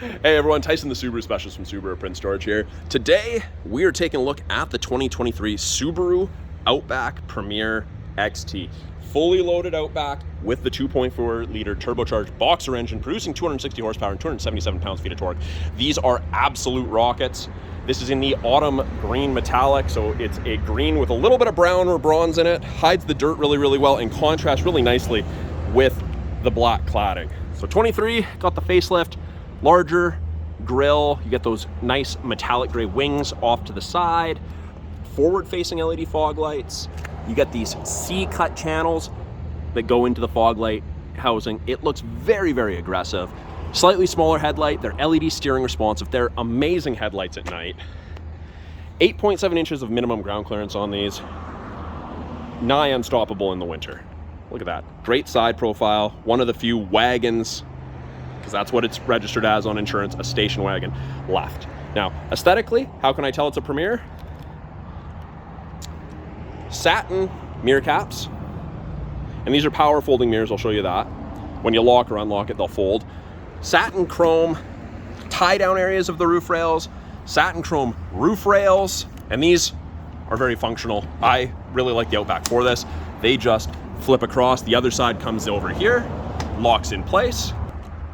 Hey everyone, Tyson the Subaru Specialist from Subaru Print Storage here. Today, we are taking a look at the 2023 Subaru Outback Premier XT. Fully loaded Outback with the 2.4 liter turbocharged boxer engine, producing 260 horsepower and 277 pounds-feet of torque. These are absolute rockets. This is in the autumn green metallic, so it's a green with a little bit of brown or bronze in it. Hides the dirt really, really well and contrasts really nicely with the black cladding. So 23, got the facelift, larger grille, you get those nice metallic gray wings off to the side, forward-facing LED fog lights, you get these C-cut channels that go into the fog light housing. It looks very, very aggressive. Slightly smaller headlight, they're LED steering responsive, they're amazing headlights at night. 8.7 inches of minimum ground clearance on these, nigh unstoppable in the winter. Look at that, great side profile, one of the few wagons, because that's what it's registered as on insurance, a station wagon left. Now, aesthetically, how can I tell it's a Premier? Satin mirror caps, and these are power folding mirrors, I'll show you that. When you lock or unlock it, they'll fold. Satin chrome tie down areas of the roof rails, satin chrome roof rails, and these are very functional. I really like the Outback for this. They just flip across, the other side comes over here, locks in place,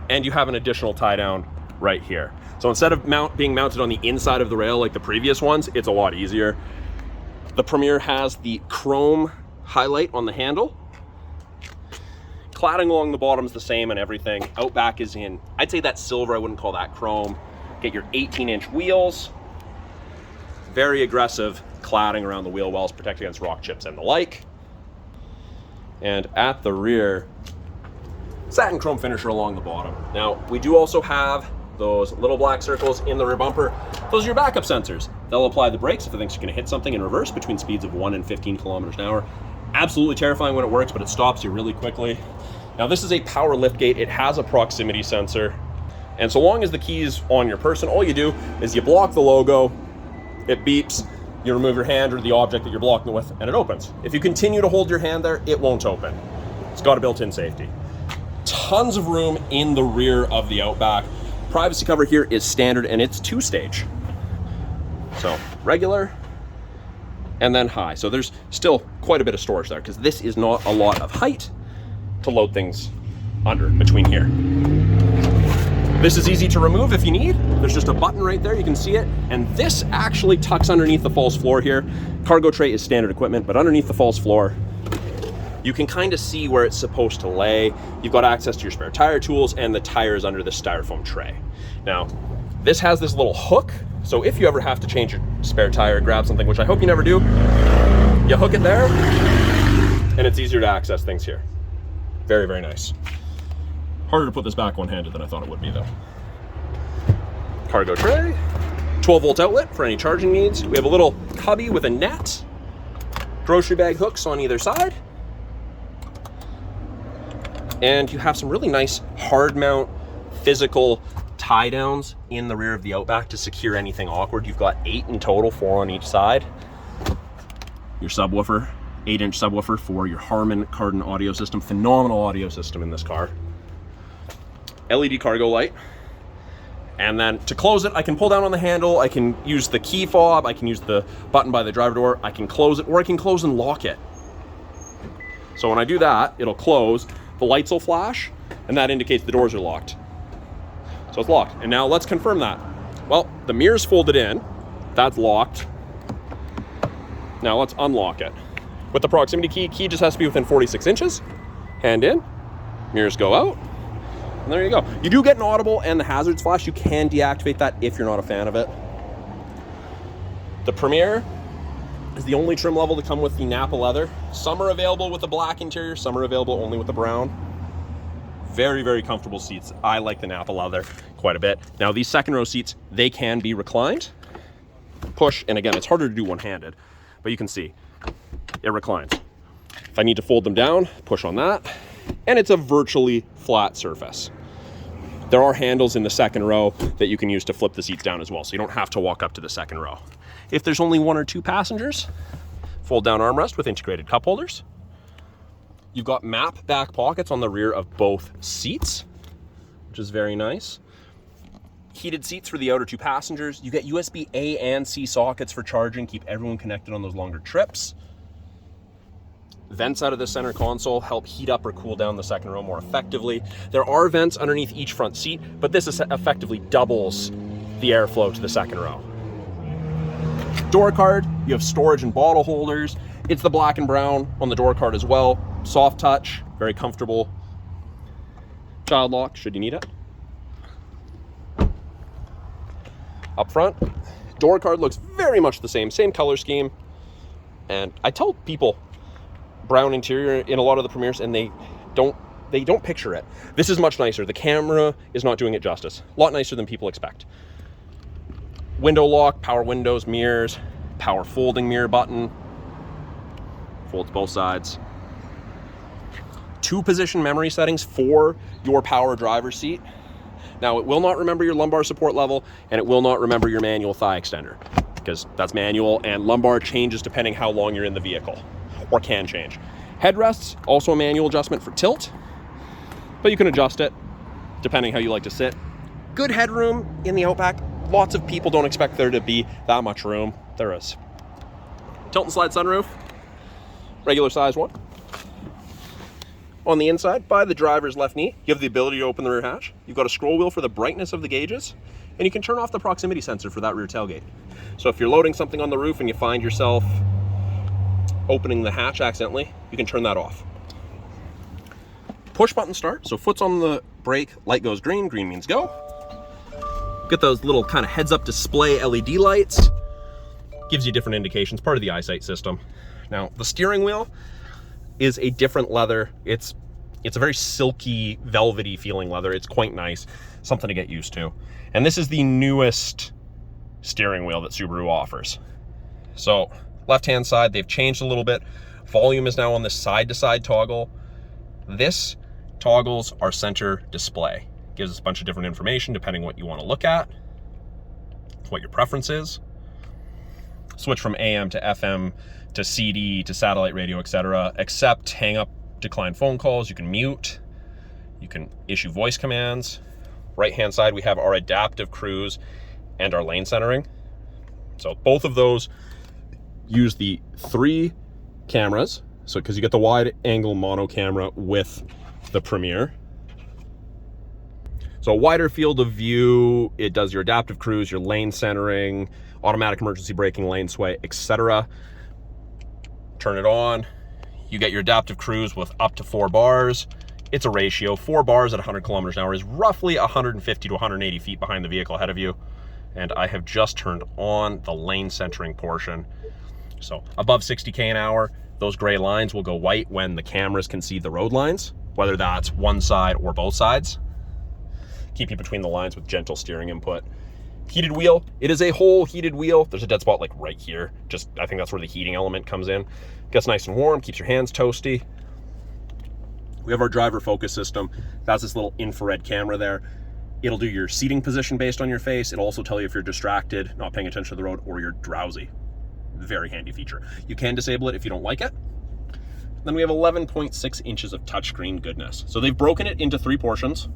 and you have an additional tie down right here. So instead of being mounted on the inside of the rail like the previous ones, it's a lot easier. The Premier has the chrome highlight on the handle. Cladding along the bottom is the same and everything. Outback is in, I'd say that's silver, I wouldn't call that chrome. Get your 18-inch wheels. Very aggressive cladding around the wheel wells, protect against rock chips and the like. And at the rear, satin chrome finisher along the bottom. Now, we do also have those little black circles in the rear bumper. Those are your backup sensors. They'll apply the brakes if it thinks you're gonna hit something in reverse between speeds of 1 and 15 kilometers an hour. Absolutely terrifying when it works, but it stops you really quickly. Now, this is a power liftgate. It has a proximity sensor. And so long as the key's on your person, all you do is you block the logo, it beeps, you remove your hand or the object that you're blocking it with, and it opens. If you continue to hold your hand there, it won't open. It's got a built-in safety. Tons of room in the rear of the Outback. Privacy cover here is standard and it's 2-stage. So regular and then high. So there's still quite a bit of storage there because this is not a lot of height to load things under between here. This is easy to remove if you need. There's just a button right there, you can see it. And this actually tucks underneath the false floor here. Cargo tray is standard equipment, but underneath the false floor, you can kind of see where it's supposed to lay. You've got access to your spare tire tools and the tires under the styrofoam tray. Now, this has this little hook. So if you ever have to change your spare tire, grab something, which I hope you never do, you hook it there and it's easier to access things here. Very, very nice. Harder to put this back one-handed than I thought it would be though. Cargo tray, 12-volt outlet for any charging needs. We have a little cubby with a net, grocery bag hooks on either side. And you have some really nice hard mount physical tie downs in the rear of the Outback to secure anything awkward. You've got 8 in total, 4 on each side. Your subwoofer, 8-inch subwoofer for your Harman Kardon audio system. Phenomenal audio system in this car. LED cargo light. And then to close it, I can pull down on the handle, I can use the key fob, I can use the button by the driver door, I can close it, or I can close and lock it. So when I do that, it'll close, the lights will flash, and that indicates the doors are locked. So it's locked. And now let's confirm that. Well, the mirror's folded in, that's locked. Now let's unlock it. With the proximity key, key just has to be within 46 inches. Hand in, mirrors go out, and there you go. You do get an audible and the hazards flash. You can deactivate that if you're not a fan of it. The Premier is the only trim level to come with the Nappa Leather. Some are available with the black interior, some are available only with the brown. Very, very comfortable seats. I like the Nappa Leather quite a bit. Now these second row seats, they can be reclined. Push, and again, it's harder to do one-handed, but you can see it reclines. If I need to fold them down, push on that, and it's a virtually flat surface. There are handles in the second row that you can use to flip the seats down as well, so you don't have to walk up to the second row. If there's only 1 or 2 passengers, fold down armrest with integrated cup holders. You've got map back pockets on the rear of both seats, which is very nice. Heated seats for the outer two passengers. You get USB A and C sockets for charging, keep everyone connected on those longer trips. Vents out of the center console help heat up or cool down the second row more effectively. There are vents underneath each front seat, but this effectively doubles the airflow to the second row. Door card, you have storage and bottle holders. It's the black and brown on the door card as well. Soft touch, very comfortable. Child lock, should you need it. Up front, door card looks very much the same color scheme. And I tell people brown interior in a lot of the Premiers, and they don't picture it. This is much nicer. The camera is not doing it justice. A lot nicer than people expect. Window lock, power windows, mirrors, power folding mirror button. Folds both sides. 2-position memory settings for your power driver's seat. Now, it will not remember your lumbar support level, and it will not remember your manual thigh extender, because that's manual, and lumbar changes depending how long you're in the vehicle, or can change. Headrests, also a manual adjustment for tilt, but you can adjust it depending how you like to sit. Good headroom in the Outback. Lots of people don't expect there to be that much room. There is. Tilt and slide sunroof, regular size one. On the inside, by the driver's left knee, you have the ability to open the rear hatch. You've got a scroll wheel for the brightness of the gauges, and you can turn off the proximity sensor for that rear tailgate. So if you're loading something on the roof and you find yourself opening the hatch accidentally, you can turn that off. Push button start, so foot's on the brake, light goes green, green means go. Get those little kind of heads up display LED lights. Gives you different indications, part of the eyesight system. Now, the steering wheel is a different leather. It's a very silky, velvety feeling leather. It's quite nice, something to get used to. And this is the newest steering wheel that Subaru offers. So left-hand side, they've changed a little bit. Volume is now on the side-to-side toggle. This toggles our center display. Gives us a bunch of different information depending what you want to look at, what your preference is. Switch from AM to FM to CD to satellite radio, etc. Accept, hang up, decline phone calls. You can mute. You can issue voice commands. Right-hand side, we have our adaptive cruise and our lane centering. So both of those use the 3 cameras. So because you get the wide angle mono camera with the Premier. So a wider field of view, it does your adaptive cruise, your lane centering, automatic emergency braking, lane sway, etc. Turn it on, you get your adaptive cruise with up to 4 bars. It's a ratio. 4 bars at 100 kilometers an hour is roughly 150 to 180 feet behind the vehicle ahead of you. And I have just turned on the lane centering portion. So above 60K an hour, those gray lines will go white when the cameras can see the road lines, whether that's one side or both sides. Keep you between the lines with gentle steering input. Heated wheel, it is a whole heated wheel. There's a dead spot like right here. Just, I think that's where the heating element comes in. Gets nice and warm, keeps your hands toasty. We have our driver focus system. That's this little infrared camera there. It'll do your seating position based on your face. It'll also tell you if you're distracted, not paying attention to the road, or you're drowsy. Very handy feature. You can disable it if you don't like it. Then we have 11.6 inches of touchscreen goodness. So they've broken it into 3 portions.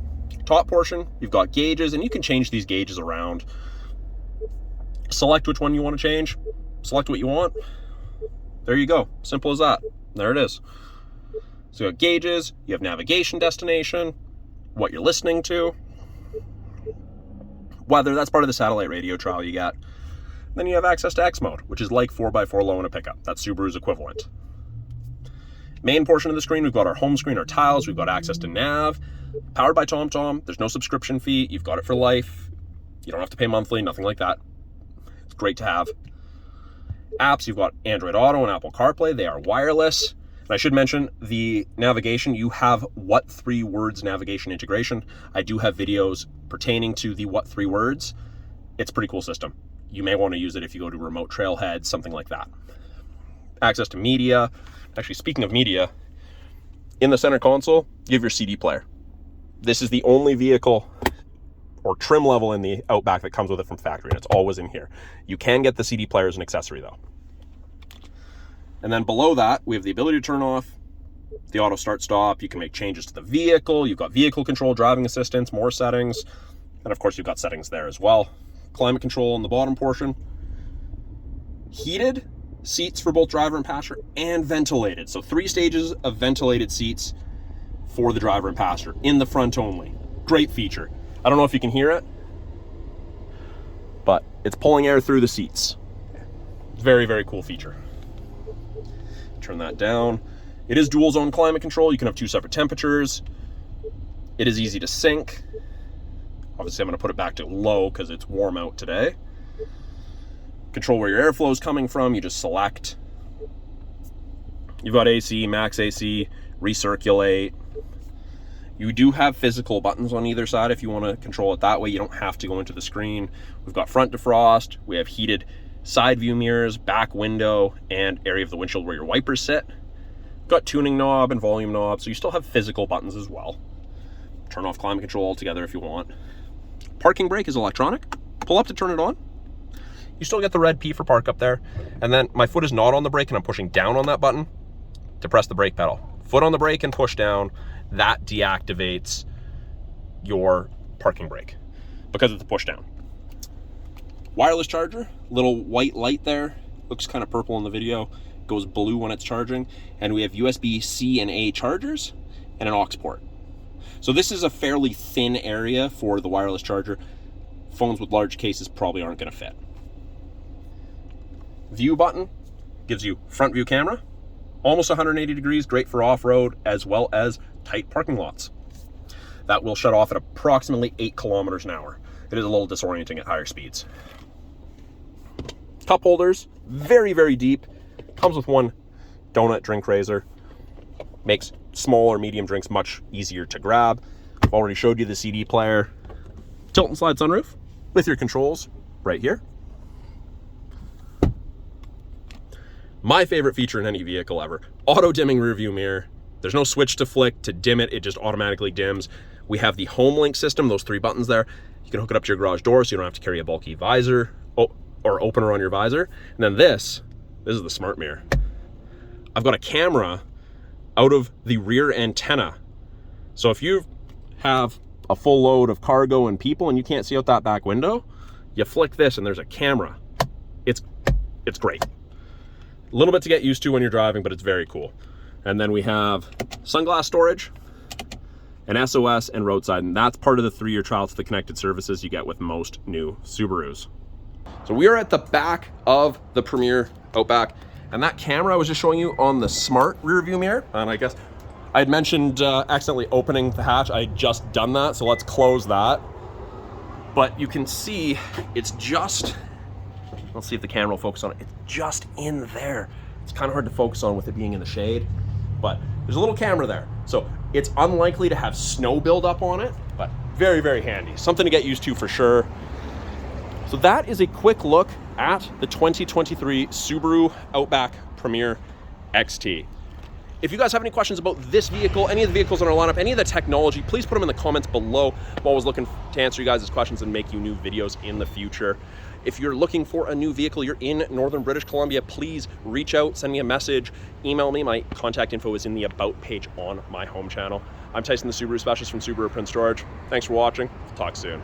Top portion, you've got gauges, and you can change these gauges around. Select which one you want to change. Select what you want. There you go. Simple as that. There it is. So you got gauges, you have navigation destination, what you're listening to, weather, that's part of the satellite radio trial you got. Then you have access to X mode, which is like 4x4 low in a pickup. That's Subaru's equivalent. Main portion of the screen, we've got our home screen, our tiles, we've got access to nav, powered by TomTom. There's no subscription fee. You've got it for life. You don't have to pay monthly, nothing like that. It's great to have. Apps, you've got Android Auto and Apple CarPlay. They are wireless. And I should mention the navigation, you have What 3 Words navigation integration. I do have videos pertaining to the What 3 Words. It's a pretty cool system. You may want to use it if you go to remote trailheads, something like that. Access to media. Actually, speaking of media, in the center console, you have your CD player. This is the only vehicle or trim level in the Outback that comes with it from factory, and it's always in here. You can get the CD player as an accessory, though. And then below that, we have the ability to turn off the auto start stop. You can make changes to the vehicle. You've got vehicle control, driving assistance, more settings. And of course, you've got settings there as well. Climate control in the bottom portion. Heated seats for both driver and passenger, and ventilated. So 3 stages of ventilated seats for the driver and passenger in the front only. Great feature. I don't know if you can hear it, but it's pulling air through the seats. Very, very cool feature. Turn that down. It is dual zone climate control. You can have 2 separate temperatures. It is easy to sync. Obviously, I'm going to put it back to low because it's warm out today. Control where your airflow is coming from. You just select. You've got AC, max AC, recirculate. You do have physical buttons on either side if you want to control it that way. You don't have to go into the screen. We've got front defrost. We have heated side view mirrors, back window, and area of the windshield where your wipers sit. Got tuning knob and volume knob, so you still have physical buttons as well. Turn off climate control altogether if you want. Parking brake is electronic. Pull up to turn it on. You still get the red P for park up there. And then my foot is not on the brake and I'm pushing down on that button to press the brake pedal. Foot on the brake and push down. That deactivates your parking brake because it's a push down. Wireless charger, little white light there. Looks kind of purple in the video. Goes blue when it's charging. And we have USB-C and A chargers and an aux port. So this is a fairly thin area for the wireless charger. Phones with large cases probably aren't going to fit. View button gives you front view camera, almost 180 degrees, great for off-road as well as tight parking lots. That will shut off at approximately 8 kilometers an hour. It is a little disorienting at higher speeds. Cup holders, very, very deep. Comes with one donut drink raiser. Makes small or medium drinks much easier to grab. I've already showed you the CD player. Tilt and slide sunroof with your controls right here. My favorite feature in any vehicle ever, auto dimming rear view mirror. There's no switch to flick to dim it. It just automatically dims. We have the home link system, those 3 buttons there. You can hook it up to your garage door so you don't have to carry a bulky visor or opener on your visor. And then this is the smart mirror. I've got a camera out of the rear antenna. So if you have a full load of cargo and people and you can't see out that back window, you flick this and there's a camera. It's great. A little bit to get used to when you're driving, but it's very cool. And then we have sunglass storage, an SOS, and roadside. And that's part of the 3-year trial to the connected services you get with most new Subarus. So we are at the back of the Premier Outback. And that camera I was just showing you on the smart rear view mirror, and I guess I had mentioned accidentally opening the hatch. I had just done that, so let's close that. But you can see it's just, let's see if the camera will focus on it. It's just in there. It's kind of hard to focus on with it being in the shade, but there's a little camera there. So it's unlikely to have snow buildup on it, but very, very handy. Something to get used to for sure. So that is a quick look at the 2023 Subaru Outback Premier XT. If you guys have any questions about this vehicle, any of the vehicles in our lineup, any of the technology, please put them in the comments below. I'm always looking to answer you guys' questions and make you new videos in the future. If you're looking for a new vehicle, you're in Northern British Columbia, please reach out, send me a message, email me. My contact info is in the About page on my home channel. I'm Tyson, the Subaru Specialist from Subaru Prince George. Thanks for watching. Talk soon.